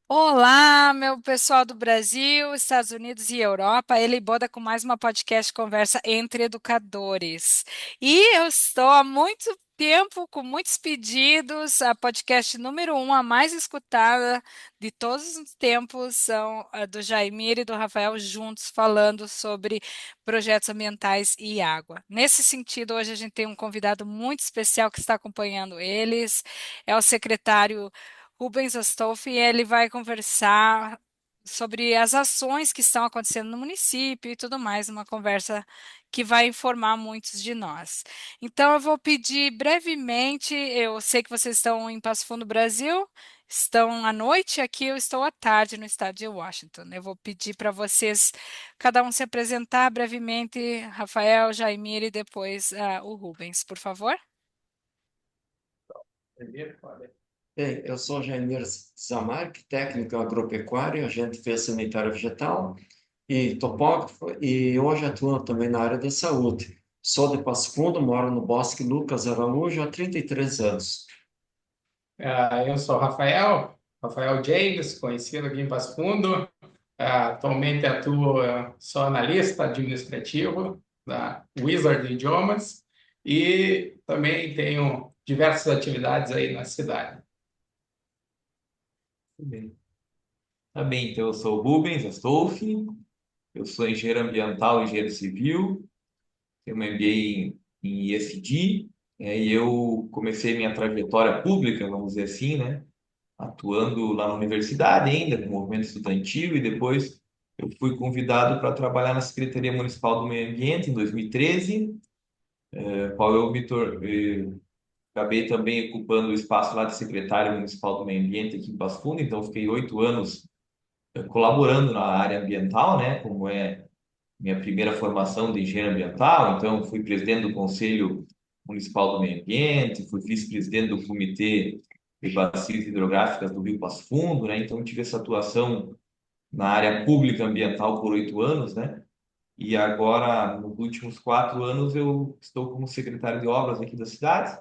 Olá, meu pessoal do Brasil, Estados Unidos e Europa. Eli Boda com mais uma podcast conversa entre educadores. E eu estou há muito tempo com muitos pedidos. A podcast número um, a mais escutada de todos os tempos, são a do Jaimir e do Rafael juntos falando sobre projetos ambientais e água. Nesse sentido, hoje a gente tem um convidado muito especial que está acompanhando eles. É o secretário Rubens Astolfi, ele vai conversar sobre as ações que estão acontecendo no município e tudo mais, uma conversa que vai informar muitos de nós. Então, eu vou pedir brevemente, eu sei que vocês estão em Passo Fundo, Brasil, estão à noite, aqui eu estou à tarde no estado de Washington. Eu vou pedir para vocês, cada um se apresentar brevemente, Rafael, Jaimir e depois o Rubens, por favor. Bem, eu sou engenheiro Zamark, técnico agropecuário, agente sanitário vegetal e topógrafo, e hoje atuo também na área da saúde. Sou de Passo Fundo, moro no Bosque Lucas Araújo há 33 anos. Eu sou Rafael James, conhecido aqui em Passo Fundo. Atualmente atuo, sou analista administrativo da Wizard Idiomas e também tenho diversas atividades aí na cidade. Tudo bem. Tá bem, então eu sou o Rubens Astolfi, eu sou engenheiro ambiental e engenheiro civil, tenho um MBA em ESG, e eu comecei minha trajetória pública, vamos dizer assim, né? Atuando lá na universidade ainda, com movimento estudantil, e depois eu fui convidado para trabalhar na Secretaria Municipal do Meio Ambiente em 2013, qual acabei também ocupando o espaço lá de secretário municipal do Meio Ambiente aqui em Passo Fundo, então fiquei 8 anos colaborando na área ambiental, né? Como é minha primeira formação de engenheiro ambiental, então fui presidente do Conselho Municipal do Meio Ambiente, fui vice-presidente do Comitê de Bacias Hidrográficas do Rio Passo Fundo, né? Então tive essa atuação na área pública ambiental por 8 anos, né? E agora, nos últimos 4 anos, eu estou como secretário de obras aqui da cidade.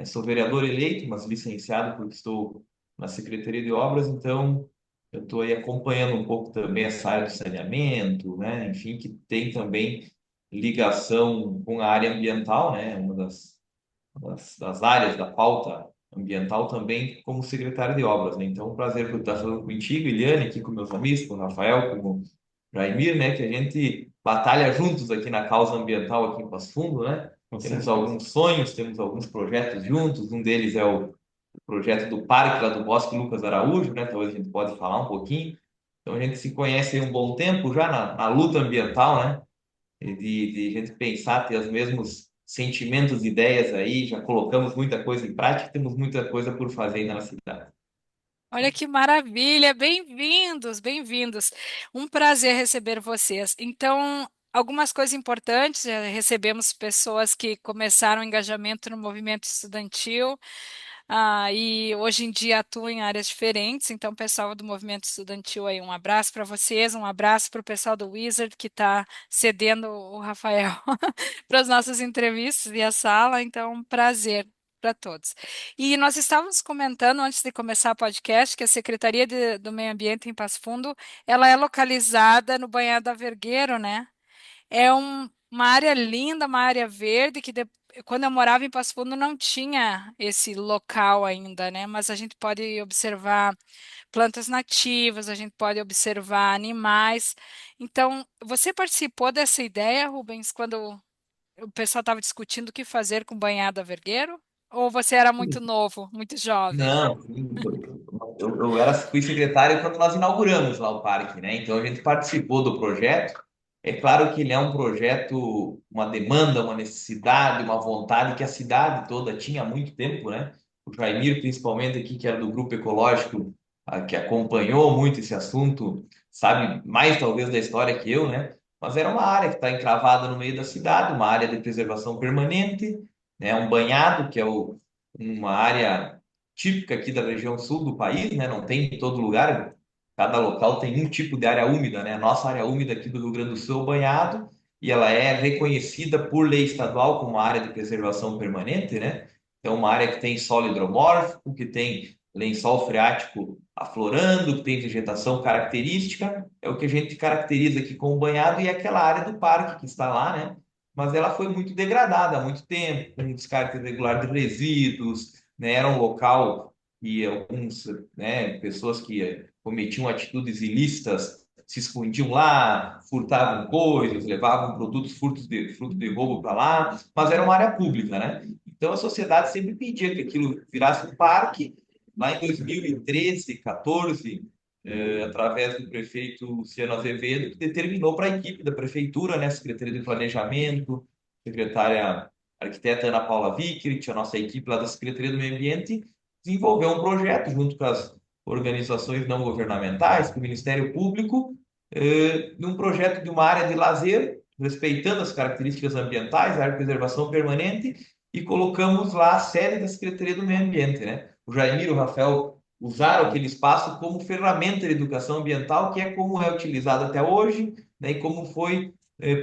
Sou vereador eleito, mas licenciado porque estou na Secretaria de Obras, então eu estou aí acompanhando um pouco também essa área do saneamento, né? Enfim, que tem também ligação com a área ambiental, né? Uma das áreas da pauta ambiental também como secretário de obras, né? Então, um prazer por estar falando contigo, Eliane, aqui com meus amigos, com o Rafael, com o Jaimir, né? Que a gente batalha juntos aqui na causa ambiental aqui em Passo Fundo, né? Com Temos certeza. alguns sonhos, temos alguns projetos juntos. Um deles é o projeto do parque lá do Bosque Lucas Araújo, né? Talvez a gente pode falar um pouquinho. Então a gente se conhece há um bom tempo já na luta ambiental, né? E de a gente pensar, ter os mesmos sentimentos, ideias aí, já colocamos muita coisa em prática, temos muita coisa por fazer ainda na cidade. Olha que maravilha! Bem-vindos, bem-vindos. Um prazer receber vocês. Então, algumas coisas importantes, recebemos pessoas que começaram o engajamento no movimento estudantil, e hoje em dia atuam em áreas diferentes. Então, pessoal do movimento estudantil aí, um abraço para vocês, um abraço para o pessoal do Wizard que está cedendo o Rafael para as nossas entrevistas e a sala. Então, um prazer para todos. E nós estávamos comentando antes de começar o podcast que a Secretaria do Meio Ambiente em Passo Fundo, ela é localizada no Banhado da Vergueiro, né? É uma área linda, uma área verde que quando eu morava em Passo Fundo não tinha esse local ainda, né? Mas a gente pode observar plantas nativas, a gente pode observar animais. Então, você participou dessa ideia, Rubens, quando o pessoal estava discutindo o que fazer com o banhado a vergueiro? Ou você era muito novo, muito jovem? Não, fui secretário quando nós inauguramos lá o parque, né? Então a gente participou do projeto. É claro que ele é um projeto, uma demanda, uma necessidade, uma vontade que a cidade toda tinha há muito tempo, né? O Jaimir, principalmente aqui, que era do grupo ecológico, que acompanhou muito esse assunto, sabe mais talvez da história que eu, né? Mas era uma área que está encravada no meio da cidade, uma área de preservação permanente, né? Um banhado, que é uma área típica aqui da região sul do país, né? Não tem em todo lugar. Cada local tem um tipo de área úmida, né? A nossa área úmida aqui do Rio Grande do Sul é o banhado e ela é reconhecida por lei estadual como uma área de preservação permanente, né? Então, uma área que tem solo hidromórfico, que tem lençol freático aflorando, que tem vegetação característica, é o que a gente caracteriza aqui como banhado, e é aquela área do parque que está lá, né? Mas ela foi muito degradada há muito tempo, com descarte irregular de resíduos, né? Era um local e alguns, né, pessoas que cometiam atitudes ilícitas se escondiam lá, furtavam coisas, levavam produtos fruto de roubo para lá, mas era uma área pública, né? Então a sociedade sempre pedia que aquilo virasse um parque. Lá em 2013, 14, através do prefeito Luciano Azevedo, que determinou para a equipe da prefeitura, né, Secretaria de Planejamento, secretária arquiteta Ana Paula Vickert, a nossa equipe lá da Secretaria do Meio Ambiente, desenvolver um projeto junto com as organizações não governamentais, com o Ministério Público, num projeto de uma área de lazer, respeitando as características ambientais, a área de preservação permanente, e colocamos lá a sede da Secretaria do Meio Ambiente, né? O Jair e o Rafael usaram aquele espaço como ferramenta de educação ambiental, que é como é utilizado até hoje, né, e como foi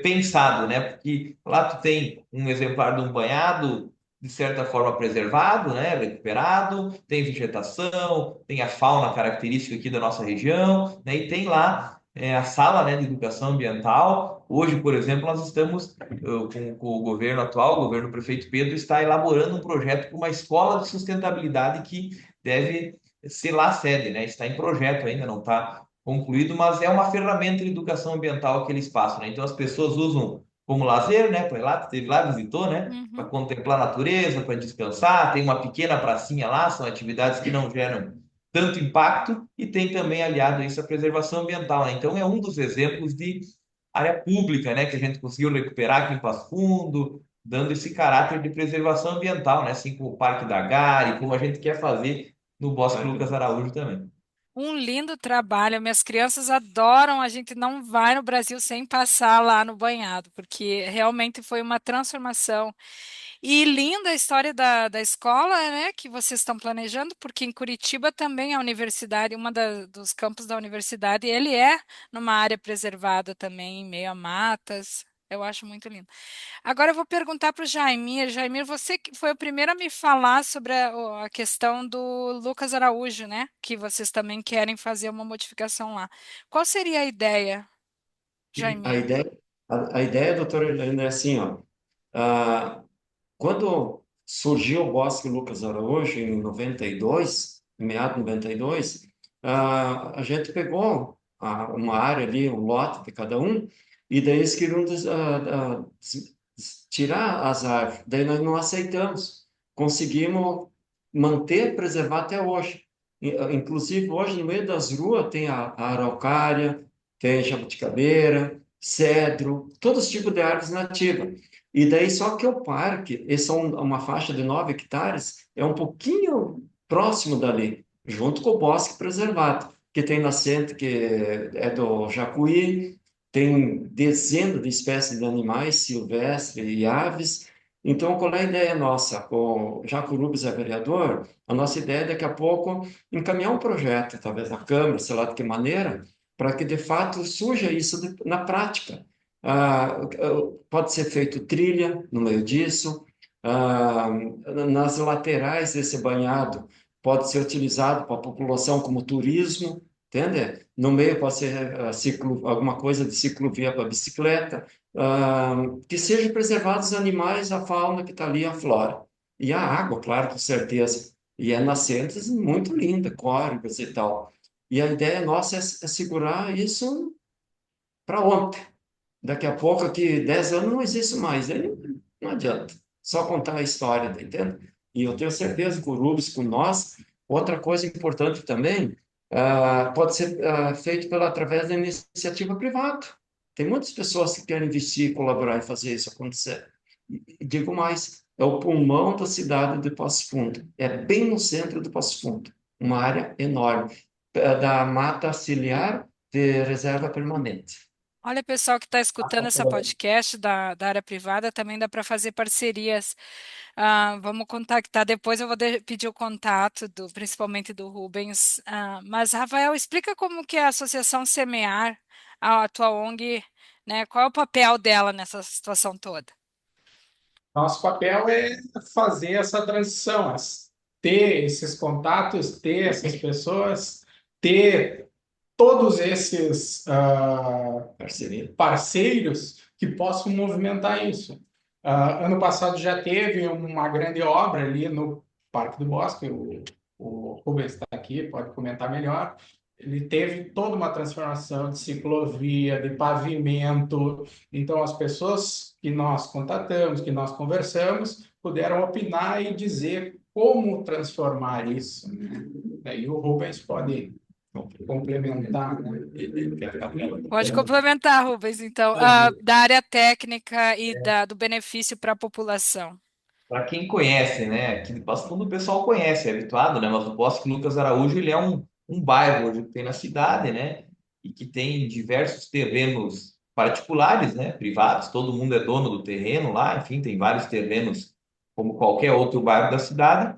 pensado, né? Porque lá tu tem um exemplar de um banhado de certa forma preservado, né, recuperado, tem vegetação, tem a fauna característica aqui da nossa região, né, e tem lá a sala, né, de educação ambiental. Hoje, por exemplo, nós estamos com o governo atual, o governo do prefeito Pedro está elaborando um projeto para uma escola de sustentabilidade que deve ser lá a sede, né? Está em projeto ainda, não está concluído, mas é uma ferramenta de educação ambiental aquele espaço, né? Então as pessoas usam como lazer, né? Para ir lá, teve lá, visitou, né? Para Uhum. contemplar a natureza, para descansar. Tem uma pequena pracinha lá, são atividades que não geram tanto impacto e tem também aliado a isso a preservação ambiental, né? Então é um dos exemplos de área pública, né? Que a gente conseguiu recuperar aqui em Passo Fundo, dando esse caráter de preservação ambiental, né? Assim como o Parque da Gari, como a gente quer fazer no Bosque Lucas Araújo também. Um lindo trabalho. Minhas crianças adoram. A gente não vai no Brasil sem passar lá no banhado, porque realmente foi uma transformação. E linda a história da escola, né, que vocês estão planejando, porque em Curitiba também a universidade, dos campos da universidade, ele é numa área preservada também, em meio a matas. Eu acho muito lindo. Agora eu vou perguntar para o Jaimir. Jaimir, você que foi o primeiro a me falar sobre a questão do Lucas Araújo, né? Que vocês também querem fazer uma modificação lá. Qual seria a ideia, A Jaimir? ideia, a ideia, doutora Helena, é assim, ó. ah, Quando surgiu o Bosque Lucas Araújo, em 92, em meados de 92, a gente pegou uma área ali, um lote de cada um, e daí eles queriam tirar as árvores. Daí nós não aceitamos. Conseguimos manter, preservar até hoje. Inclusive, hoje, no meio das ruas, tem a araucária, tem jabuticabeira, cedro, todos os tipos de árvores nativas. E daí, só que o parque, esse é uma faixa de 9 hectares, é um pouquinho próximo dali, junto com o bosque preservado, que tem nascente que é do jacuí, tem dezenas de espécies de animais silvestres e aves. Então, qual é a ideia nossa? Já que o Rubens é vereador, a nossa ideia é daqui a pouco encaminhar um projeto, talvez na Câmara, sei lá de que maneira, para que de fato surja isso na prática. Pode ser feito trilha no meio disso. Ah, Nas laterais desse banhado pode ser utilizado para a população como turismo, entende? No meio pode ser alguma coisa de ciclovia para bicicleta, que seja preservados os animais, a fauna que está ali, a flora. E a água, claro, com certeza. E é nascentes muito linda, córregos e tal. E a ideia nossa é segurar isso para ontem. Daqui a pouco, aqui, 10 anos, não existe mais. Aí não adianta. Só contar a história, tá entendendo? E eu tenho certeza que o Rubens, com nós, outra coisa importante também, pode ser feito através da iniciativa privada. Tem muitas pessoas que querem investir, colaborar e fazer isso acontecer. E digo mais, é o pulmão da cidade de Passo Fundo. É bem no centro de Passo Fundo. Uma área enorme. Da mata ciliar de reserva permanente. Olha, pessoal que está escutando essa podcast da área privada, também dá para fazer parcerias. Vamos contactar. Depois eu vou pedir o contato principalmente do Rubens. Mas, Rafael, explica como que é a Associação Semear, a tua ONG, né? Qual é o papel dela nessa situação toda? Nosso papel é fazer essa transição. ter esses contatos, ter essas pessoas, ter todos esses Parceria. parceiros que possam movimentar isso. Ano passado já teve uma grande obra ali no Parque do Bosque, o Rubens está aqui, pode comentar melhor. Ele teve toda uma transformação de ciclovia, de pavimento. Então, as pessoas que nós contatamos, que nós conversamos, puderam opinar e dizer como transformar isso. Daí o Rubens pode complementar, né? Pode complementar, Rubens, então, da área técnica e do benefício para a população. Para quem conhece, né? Aqui de Passo Fundo o pessoal conhece, é habituado, né? Mas o Bosque Lucas Araújo, ele é um bairro hoje que tem na cidade, né? E que tem diversos terrenos particulares, né? Privados, todo mundo é dono do terreno lá, enfim, tem vários terrenos como qualquer outro bairro da cidade.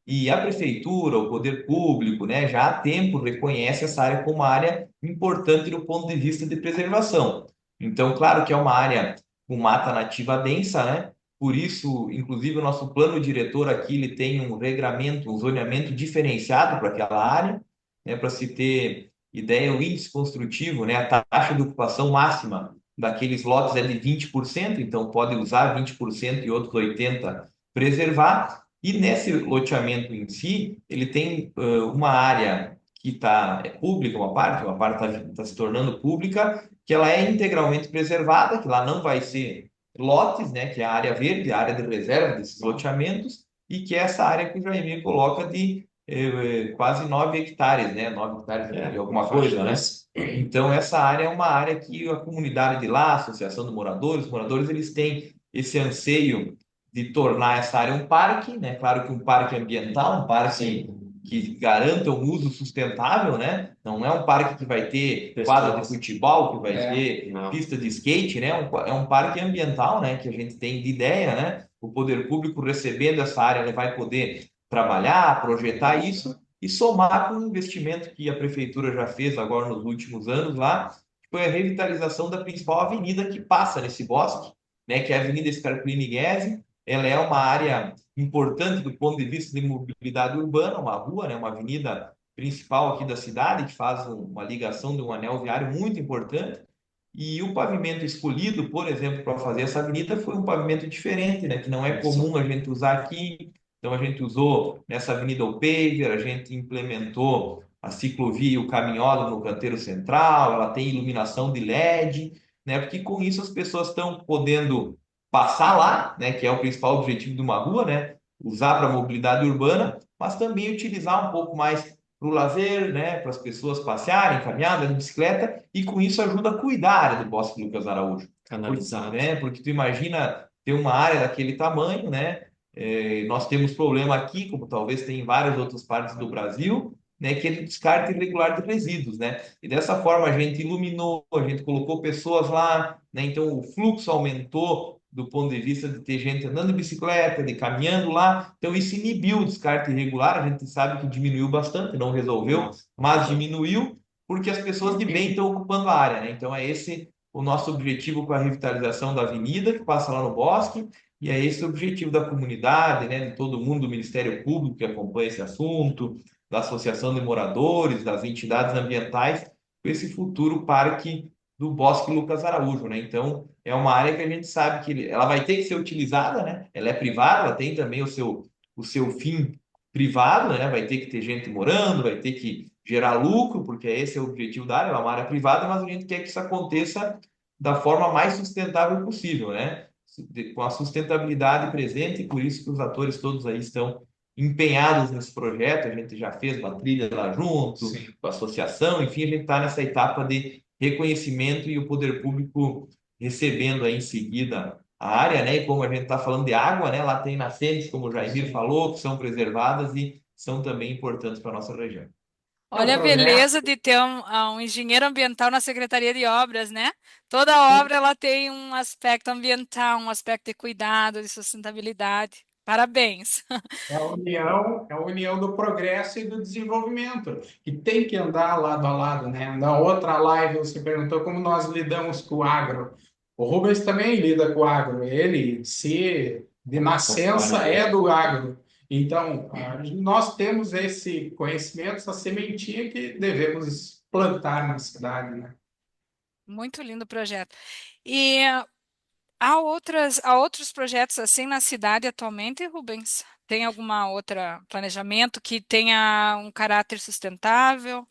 E a prefeitura, o poder público, né, já há tempo reconhece essa área como uma área importante do ponto de vista de preservação. Então, claro que é uma área com mata nativa densa, né? Por isso, inclusive, o nosso plano diretor aqui ele tem um regramento, um zoneamento diferenciado para aquela área, né? Para se ter ideia, o índice construtivo, né? A taxa de ocupação máxima daqueles lotes é de 20%, então pode usar 20% e outros 80% preservar. E nesse loteamento em si, ele tem uma área que é pública, uma parte está se tornando pública, que ela é integralmente preservada, que lá não vai ser lotes, né, que é a área verde, a área de reserva desses loteamentos, e que é essa área que o Jaime coloca de quase 9 hectares, né, 9 hectares de alguma coisa, né? Então, essa área é uma área que a comunidade de lá, a associação de moradores, os moradores, eles têm esse anseio de tornar essa área um parque, né? Claro que um parque ambiental, um parque que garanta um uso sustentável, né? Não é um parque que vai ter quadra de futebol, que vai ter pista de skate, né? É um parque ambiental, né? Que a gente tem de ideia, né? O poder público recebendo essa área, ele vai poder trabalhar, projetar isso e somar com o investimento que a prefeitura já fez agora nos últimos anos lá, que foi a revitalização da principal avenida que passa nesse bosque, né? Que é a Avenida Scarpini Guedes. Ela é uma área importante do ponto de vista de mobilidade urbana, uma rua, né, uma avenida principal aqui da cidade, que faz uma ligação de um anel viário muito importante. E o pavimento escolhido, por exemplo, para fazer essa avenida foi um pavimento diferente, né, que não é comum a gente usar aqui. Então, a gente usou nessa avenida o paver, a gente implementou a ciclovia e o caminhódromo no canteiro central, ela tem iluminação de LED, né, porque com isso as pessoas estão podendo passar lá, né, que é o principal objetivo de uma rua, né, usar para mobilidade urbana, mas também utilizar um pouco mais para o lazer, né, para as pessoas passearem, caminhar, de bicicleta, e com isso ajuda a cuidar a área do Bosque Lucas Araújo. Canalizado. Né, porque tu imagina ter uma área daquele tamanho, né, nós temos problema aqui, como talvez tem em várias outras partes do Brasil, né, que é de descarte irregular de resíduos, né? E dessa forma a gente iluminou, a gente colocou pessoas lá, né? Então o fluxo aumentou do ponto de vista de ter gente andando de bicicleta, de caminhando lá. Então isso inibiu o descarte irregular, a gente sabe que diminuiu bastante, não resolveu, mas diminuiu porque as pessoas de bem estão ocupando a área, né? Então é esse o nosso objetivo com a revitalização da avenida que passa lá no bosque, e é esse o objetivo da comunidade, né, de todo mundo, do Ministério Público que acompanha esse assunto, da Associação de Moradores, das entidades ambientais, com esse futuro parque do Bosque Lucas Araújo, né? Então, é uma área que a gente sabe que ela vai ter que ser utilizada, né? Ela é privada, ela tem também o seu fim privado, né? Vai ter que ter gente morando, vai ter que gerar lucro, porque esse é o objetivo da área, ela é uma área privada, mas a gente quer que isso aconteça da forma mais sustentável possível, né? Com a sustentabilidade presente, e por isso que os atores todos aí estão empenhados nesse projeto. A gente já fez uma trilha lá junto, com a associação, enfim, a gente está nessa etapa de reconhecimento e o poder público recebendo aí em seguida a área, né? E como a gente está falando de água, né? Lá tem nascentes, como o Jair falou, que são preservadas e são também importantes para a nossa região. Olha a beleza de ter um engenheiro ambiental na Secretaria de Obras, né? Toda obra ela tem um aspecto ambiental, um aspecto de cuidado, de sustentabilidade. Parabéns. É a união do progresso e do desenvolvimento, que tem que andar lado a lado, né? Na outra live você perguntou como nós lidamos com o agro. O Rubens também lida com o agro. Ele, se de nascença, é do agro. Então, nós temos esse conhecimento, essa sementinha que devemos plantar na cidade, né? Muito lindo o projeto. E há outros projetos assim na cidade atualmente, Rubens? Tem alguma outra planejamento que tenha um caráter sustentável?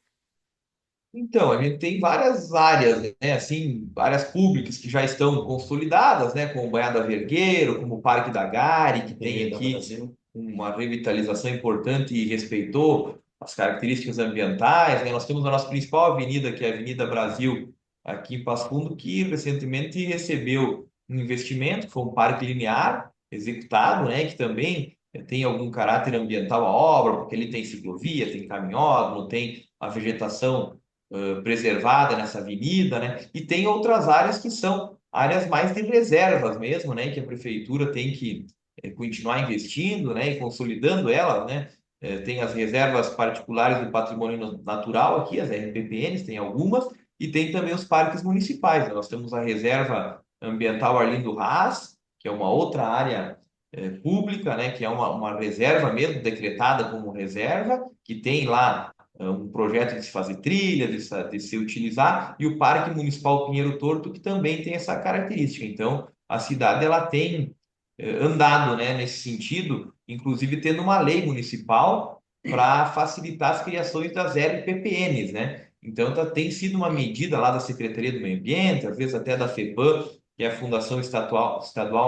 Então, a gente tem várias áreas, né, assim, áreas públicas que já estão consolidadas, né, como o Banhada Vergueiro, como o Parque da Gari, que tem Avenida aqui Brasil. uma revitalização importante e respeitou as características ambientais, né? Nós temos a nossa principal avenida, que é a Avenida Brasil, aqui em Passo Fundo, que recentemente recebeu um investimento, que foi um parque linear executado, né, que também tem algum caráter ambiental à obra, porque ele tem ciclovia, tem caminhódromo, tem a vegetação preservada nessa avenida, né? E tem outras áreas que são áreas mais de reservas mesmo, né? Que a prefeitura tem que continuar investindo, né? E consolidando elas, né? Tem as reservas particulares do patrimônio natural aqui, as RPPNs, tem algumas, e tem também os parques municipais, né? Nós temos a reserva ambiental Arlindo Haas, que é uma outra área pública, né? Que é uma reserva mesmo, decretada como reserva, que tem lá um projeto de se fazer trilha, de se utilizar, e o Parque Municipal Pinheiro Torto, que também tem essa característica. Então, a cidade ela tem andado, né, nesse sentido, inclusive tendo uma lei municipal para facilitar as criações das LPPNs, né? Então, tem sido uma medida lá da Secretaria do Meio Ambiente, às vezes até da FEPAM, que é a Fundação Estadual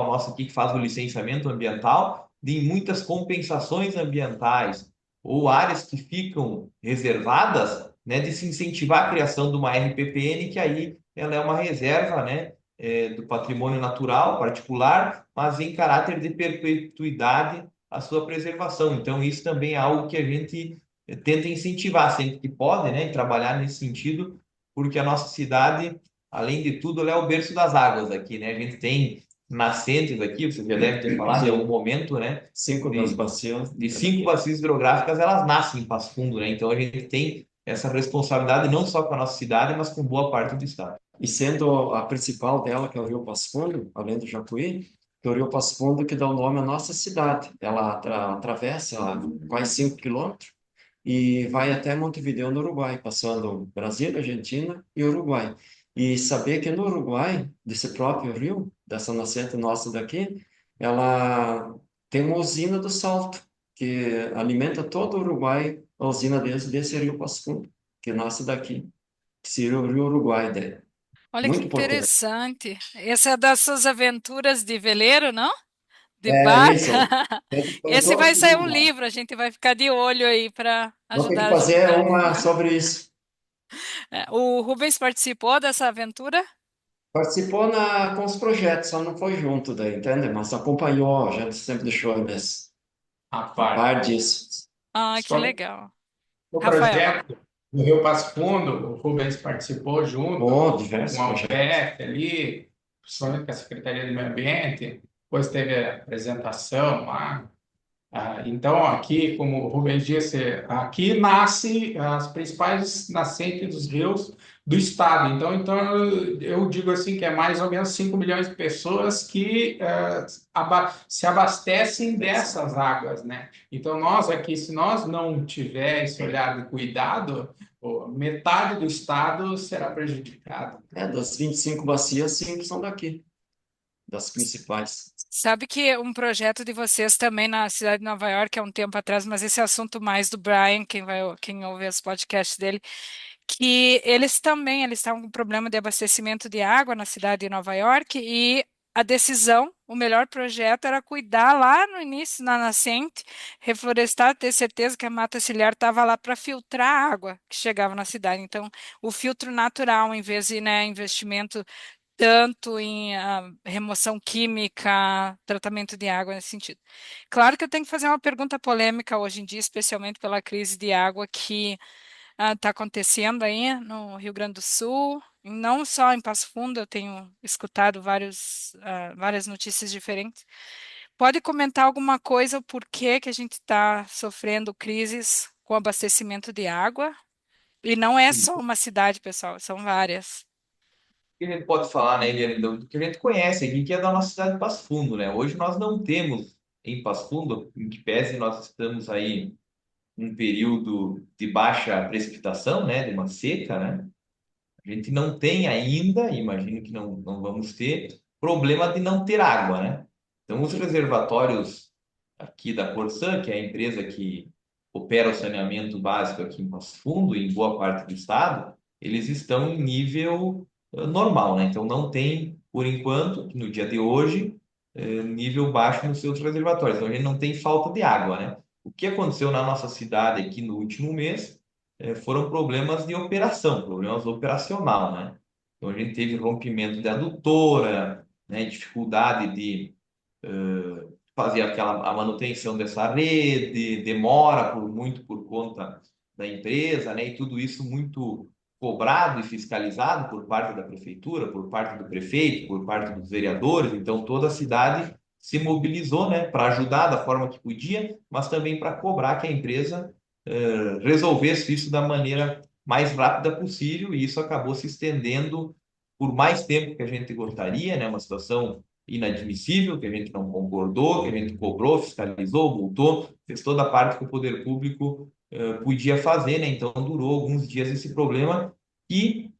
nossa aqui, que faz o licenciamento ambiental, de muitas compensações ambientais ou áreas que ficam reservadas, né, de se incentivar a criação de uma RPPN, que aí ela é uma reserva, né, do patrimônio natural particular, mas em caráter de perpetuidade a sua preservação. Então, isso também é algo que a gente tenta incentivar sempre que pode, né, e trabalhar nesse sentido, porque a nossa cidade, além de tudo, ela é o berço das águas aqui, né? A gente tem nascentes aqui, você já deve ter falado em algum Sim, momento, né? cinco das De bacias de é cinco daqui. bacias hidrográficas, elas nascem em Passo Fundo, né? Então a gente tem essa responsabilidade não só com a nossa cidade, mas com boa parte do estado. E sendo a principal dela, que é o Rio Passo Fundo, além do Jacuí, que é o Rio Passo Fundo que dá o nome à nossa cidade. Ela atravessa quase 5 quilômetros e vai até Montevideo, no Uruguai, passando Brasil, Argentina e Uruguai. E saber que no Uruguai, desse próprio rio, dessa nascente nossa daqui, ela tem uma usina do Salto, que alimenta todo o Uruguai, a usina deles desse Rio Passo Fundo, que nasce daqui, que seria o Rio Uruguai dele. Olha que Muito importante. interessante. Essa é das suas aventuras de veleiro, não? De É barco. isso. Tem Esse todos vai os sair um lugares. livro, a gente vai ficar de olho aí para Vou ter que ajudar a fazer divulgar. uma sobre isso. O Rubens participou dessa aventura? Participou com os projetos, só não foi junto daí, entende? Mas acompanhou, a gente sempre deixou eles A a parte. par disso. Ah, que Só legal. no Rafael. projeto do Rio Passo Fundo, o Rubens participou Oh, junto com diversos a projetos. UPF ali, principalmente com a Secretaria do Meio Ambiente, depois teve a apresentação lá. Então, aqui, como o Rubens disse, aqui nasce as principais nascentes dos rios do estado. Então eu digo assim que é mais ou menos 5 milhões de pessoas que se abastecem dessas águas, né? Então, nós aqui, se nós não tiver esse olhar de cuidado, pô, metade do estado será prejudicado. É, das 25 bacias, 5 são daqui, das principais. Sabe que um projeto de vocês também na cidade de Nova York há um tempo atrás, mas esse é assunto mais do Brian, quem ouve os podcasts dele, que eles estavam com problema de abastecimento de água na cidade de Nova York e a decisão, o melhor projeto era cuidar lá no início, na nascente, reflorestar, ter certeza que a mata ciliar estava lá para filtrar a água que chegava na cidade. Então, o filtro natural, em vez de, né, investimento tanto em remoção química, tratamento de água nesse sentido. Claro que eu tenho que fazer uma pergunta polêmica hoje em dia, especialmente pela crise de água que está acontecendo aí no Rio Grande do Sul, e não só em Passo Fundo, eu tenho escutado várias notícias diferentes. Pode comentar alguma coisa, o porquê que a gente está sofrendo crises com abastecimento de água? E não é só uma cidade, pessoal, são várias. O que a gente pode falar, né, Eliane, do que a gente conhece aqui, que é da nossa cidade de Passo Fundo, né? Hoje nós não temos em Passo Fundo, em que pese nós estamos aí um período de baixa precipitação, né, de uma seca, né? A gente não tem ainda, imagino que não vamos ter, problema de não ter água, né? Então, os reservatórios aqui da Corsan, que é a empresa que opera o saneamento básico aqui em Passo Fundo e em boa parte do estado, eles estão em nível normal, né? Então, não tem, por enquanto, no dia de hoje, nível baixo nos seus reservatórios. Então, a gente não tem falta de água, né? O que aconteceu na nossa cidade aqui no último mês foram problemas de operação, problemas operacional, né? Então, a gente teve rompimento de adutora, né? Dificuldade de fazer a manutenção dessa rede, demora muito por conta da empresa, né? E tudo isso muito cobrado e fiscalizado por parte da prefeitura, por parte do prefeito, por parte dos vereadores. Então, toda a cidade se mobilizou, né, para ajudar da forma que podia, mas também para cobrar que a empresa resolvesse isso da maneira mais rápida possível, e isso acabou se estendendo por mais tempo que a gente gostaria, né? Uma situação inadmissível, que a gente não concordou, que a gente cobrou, fiscalizou, multou, fez toda a parte que o poder público podia fazer, né? Então durou alguns dias esse problema e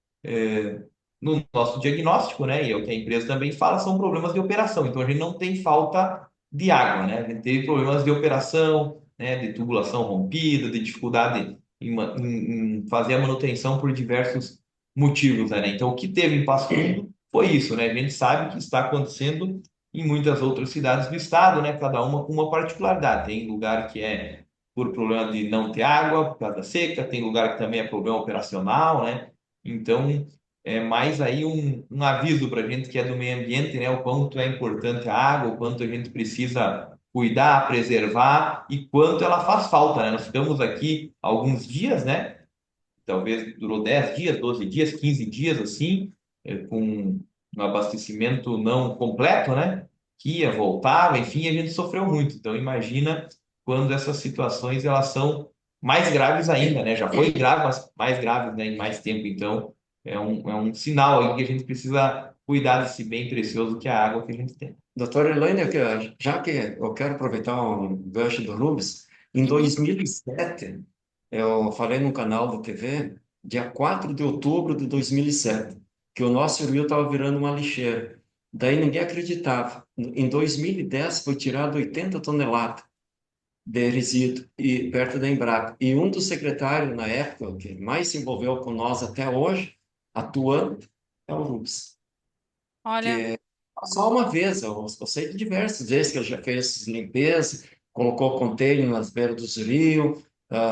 no nosso diagnóstico, né? E é o que a empresa também fala, são problemas de operação. Então a gente não tem falta de água, né? A gente teve problemas de operação, né? De tubulação rompida, de dificuldade em fazer a manutenção por diversos motivos, né? Então o que teve em Passo Fundo foi isso, né? A gente sabe que está acontecendo em muitas outras cidades do estado, né? Cada uma com uma particularidade. Tem lugar que é por problema de não ter água, por causa da seca, tem lugar que também é problema operacional, né? Então, é mais aí um aviso para a gente que é do meio ambiente, né? O quanto é importante a água, o quanto a gente precisa cuidar, preservar e quanto ela faz falta, né? Nós ficamos aqui alguns dias, né? Talvez durou 10 dias, 12 dias, 15 dias, assim, com um abastecimento não completo, né? Que ia, voltava, enfim, a gente sofreu muito. Então, imagina quando essas situações elas são mais graves ainda, né? Já foi grave, mas mais graves, né? Em mais tempo. Então, é um sinal aí que a gente precisa cuidar desse bem precioso que é a água que a gente tem. Doutora Elaine, já que eu quero aproveitar um gancho do Rubens, em Uhum. 2007, eu falei no canal da TV, dia 4 de outubro de 2007, que o nosso rio estava virando uma lixeira. Daí ninguém acreditava. Em 2010 foi tirado 80 toneladas de resíduo e, perto da Embrapa. E um dos secretários, na época, que mais se envolveu com nós até hoje, atuando, é o Rubens. Olha, Só uma vez, eu sei de diversas vezes que ele já fez limpeza, colocou container nas beiras dos rios,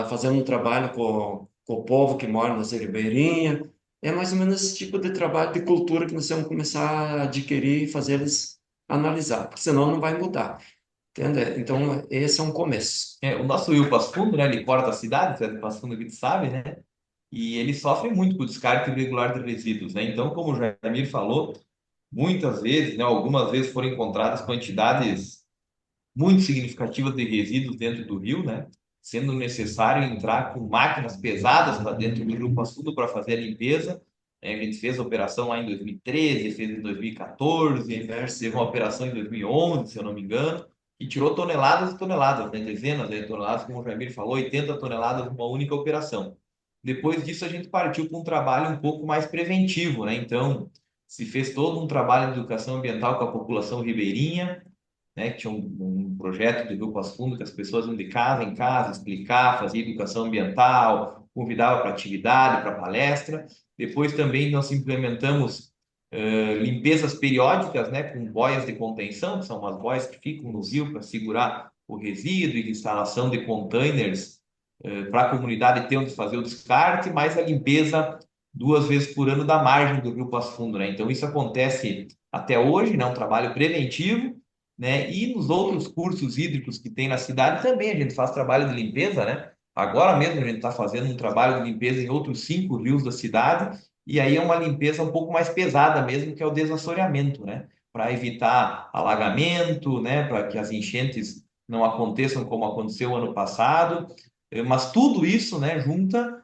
fazendo um trabalho com o povo que mora nas ribeirinhas. É mais ou menos esse tipo de trabalho de cultura que nós vamos começar a adquirir e fazer eles analisar, porque senão não vai mudar. Entende? Então, esse é um começo. O nosso rio Passo Fundo, né? Ele corta a cidade, você é de Passo Fundo que tu sabe, né? E ele sofre muito com o descarte irregular de resíduos, né? Então, como o Jair falou, muitas vezes, né, algumas vezes foram encontradas quantidades muito significativas de resíduos dentro do rio, né? Sendo necessário entrar com máquinas pesadas para dentro do rio Passo Fundo para fazer a limpeza. A gente fez a operação lá em 2013, fez em 2014, teve uma operação em 2011, se eu não me engano, e tirou toneladas e toneladas, né? Dezenas de toneladas, como o Jamir falou, 80 toneladas numa única operação. Depois disso, a gente partiu para um trabalho um pouco mais preventivo, né? Então, se fez todo um trabalho de educação ambiental com a população ribeirinha, né, que tinha um projeto de Rio Passo Fundo que as pessoas iam de casa em casa explicar, fazia educação ambiental, convidava para atividade, para palestra. Depois também nós implementamos limpezas periódicas, né, com boias de contenção, que são umas boias que ficam no rio para segurar o resíduo, e de instalação de containers para a comunidade ter onde fazer o descarte, mais a limpeza 2 vezes por ano da margem do Rio Passo Fundo, né? Então isso acontece até hoje, né? Um trabalho preventivo, né? E nos outros cursos hídricos que tem na cidade também a gente faz trabalho de limpeza, né? Agora mesmo a gente está fazendo um trabalho de limpeza em outros 5 rios da cidade, e aí é uma limpeza um pouco mais pesada mesmo, que é o desassoreamento, né? Para evitar alagamento, né? Para que as enchentes não aconteçam como aconteceu ano passado. Mas tudo isso, né, junta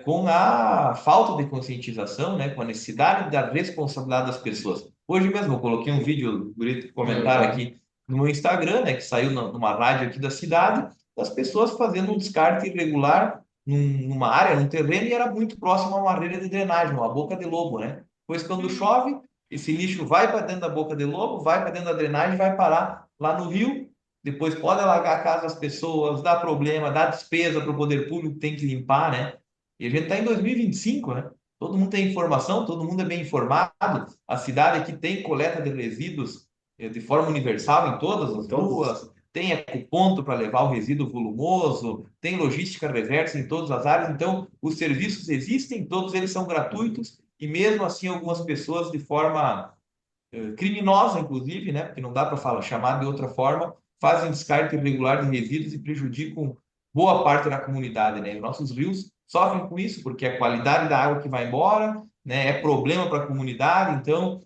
com a falta de conscientização, né, com a necessidade da responsabilidade das pessoas. Hoje mesmo eu coloquei um vídeo, comentaram aqui no meu Instagram, né, que saiu numa rádio aqui da cidade, das pessoas fazendo um descarte irregular numa área, num terreno, e era muito próximo a uma rede de drenagem, uma boca de lobo, né? Pois quando Hum. chove, esse lixo vai para dentro da boca de lobo, vai para dentro da drenagem, vai parar lá no rio, depois pode alagar a casa das pessoas, dá problema, dá despesa para o poder público, tem que limpar, né? E a gente está em 2025, né? Todo mundo tem informação, todo mundo é bem informado. A cidade aqui tem coleta de resíduos de forma universal em todas as Todos. ruas, tem ecoponto para levar o resíduo volumoso, tem logística reversa em todas as áreas. Então, os serviços existem, todos eles são gratuitos, e mesmo assim, algumas pessoas, de forma criminosa, inclusive, né? Porque não dá para falar, chamar de outra forma, fazem descarte irregular de resíduos e prejudicam boa parte da comunidade, né? E nossos rios sofrem com isso, porque a qualidade da água que vai embora, né, é problema para a comunidade, então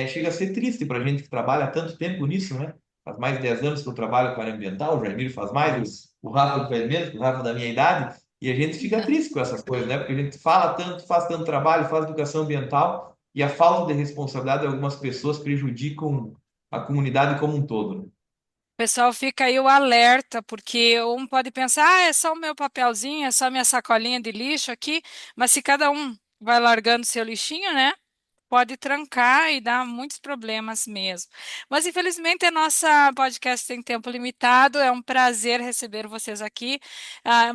chega a ser triste para a gente que trabalha há tanto tempo nisso, né? Faz mais de 10 anos que eu trabalho com a área ambiental, o Jair faz mais, o Rafa faz menos, o Rafa da minha idade, e a gente fica triste com essas coisas, né? Porque a gente fala tanto, faz tanto trabalho, faz educação ambiental, e a falta de responsabilidade de algumas pessoas prejudicam a comunidade como um todo, né? O pessoal fica aí o alerta, porque um pode pensar, ah, é só o meu papelzinho, é só minha sacolinha de lixo aqui, mas se cada um vai largando seu lixinho, né? Pode trancar e dar muitos problemas mesmo. Mas infelizmente a nossa podcast tem tempo limitado. É um prazer receber vocês aqui.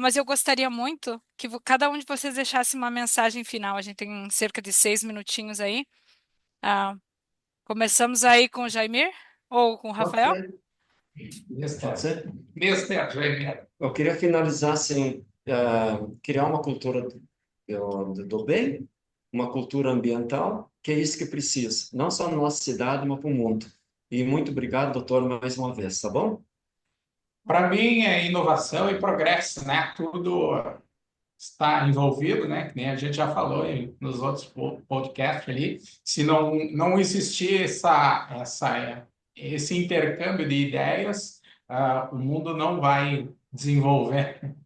Mas eu gostaria muito que cada um de vocês deixasse uma mensagem final. A gente tem cerca de 6 minutinhos aí. Ah, começamos aí com o Jaimir ou com o Pode Rafael? ser. Pode Mister, ser? Mister Jaime. Eu queria finalizar assim, criar uma cultura do bem, uma cultura ambiental, que é isso que precisa, não só na nossa cidade, mas para o mundo. E muito obrigado, doutor, mais uma vez, tá bom? Para mim é inovação e progresso, né? Tudo está envolvido, né? Que nem a gente já falou nos outros podcasts ali. Se não existir esse intercâmbio de ideias, o mundo não vai desenvolver.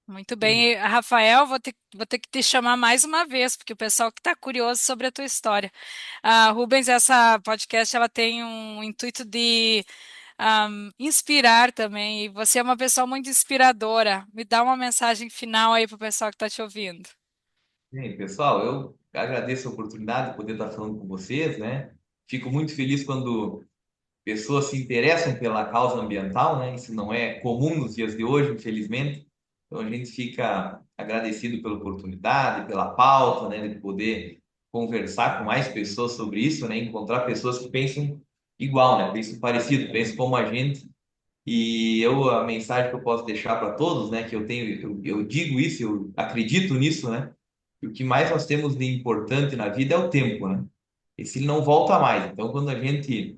Muito bem, Rafael, vou ter que te chamar mais uma vez, porque o pessoal que está curioso sobre a tua história. Rubens, essa podcast ela tem um intuito de inspirar também, e você é uma pessoa muito inspiradora. Me dá uma mensagem final aí para o pessoal que está te ouvindo. Bem, pessoal, eu agradeço a oportunidade de poder estar falando com vocês, né? Fico muito feliz quando pessoas se interessam pela causa ambiental, né? Isso não é comum nos dias de hoje, infelizmente. Então a gente fica agradecido pela oportunidade, pela pauta, né? De poder conversar com mais pessoas sobre isso, né? Encontrar pessoas que pensam igual, né? Pensam parecido, pensam como a gente. E a mensagem que eu posso deixar para todos, né? Que eu tenho, eu digo isso, eu acredito nisso, né? E o que mais nós temos de importante na vida é o tempo, né? Esse ele não volta mais. Então, quando a gente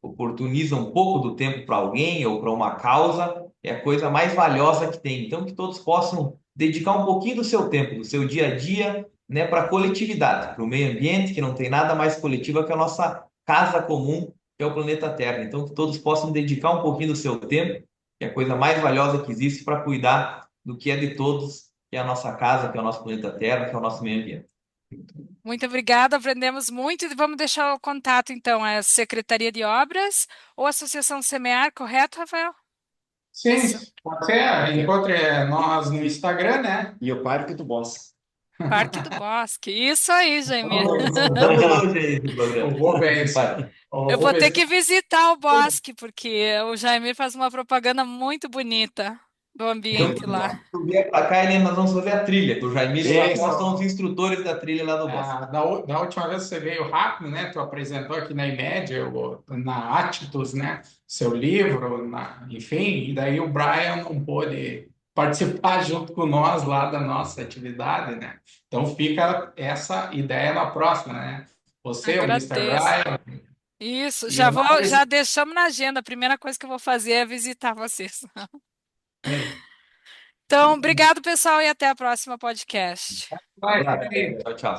oportuniza um pouco do tempo para alguém ou para uma causa, é a coisa mais valiosa que tem. Então, que todos possam dedicar um pouquinho do seu tempo, do seu dia a dia, né, para a coletividade, para o meio ambiente, que não tem nada mais coletivo que a nossa casa comum, que é o planeta Terra. Então, que todos possam dedicar um pouquinho do seu tempo, que é a coisa mais valiosa que existe, para cuidar do que é de todos, que é a nossa casa, que é o nosso planeta Terra, que é o nosso meio ambiente. Muito obrigada, aprendemos muito e vamos deixar o contato então, é a Secretaria de Obras ou Associação Semear, correto, Rafael? Sim, Esse pode ser. Encontre nós no Instagram, né? E o Parque do Bosque. Parque do Bosque. Isso aí, Jaime. Estamos hoje aí no O programa. Rubens. O Eu vou ter Rubens. que visitar o bosque, porque o Jaime faz uma propaganda muito bonita do Então, ambiente lá. se tu vier pra cá, Helena, nós vamos fazer a trilha. O Jaimir e eu, nós Isso. somos os instrutores da trilha lá do bosque. Da última vez que você veio rápido, né? Tu apresentou aqui na IMED, na Atlas, né? Seu livro, enfim, e daí o Brian não pôde participar junto com nós lá da nossa atividade, né? Então fica essa ideia na próxima, né? Você, o Mister Agradeço. Brian Isso, e mais. já deixamos na agenda. A primeira coisa que eu vou fazer é visitar vocês. Então, obrigado, pessoal, e até a próxima podcast. Vai, Abraço. vai. Tchau, tchau.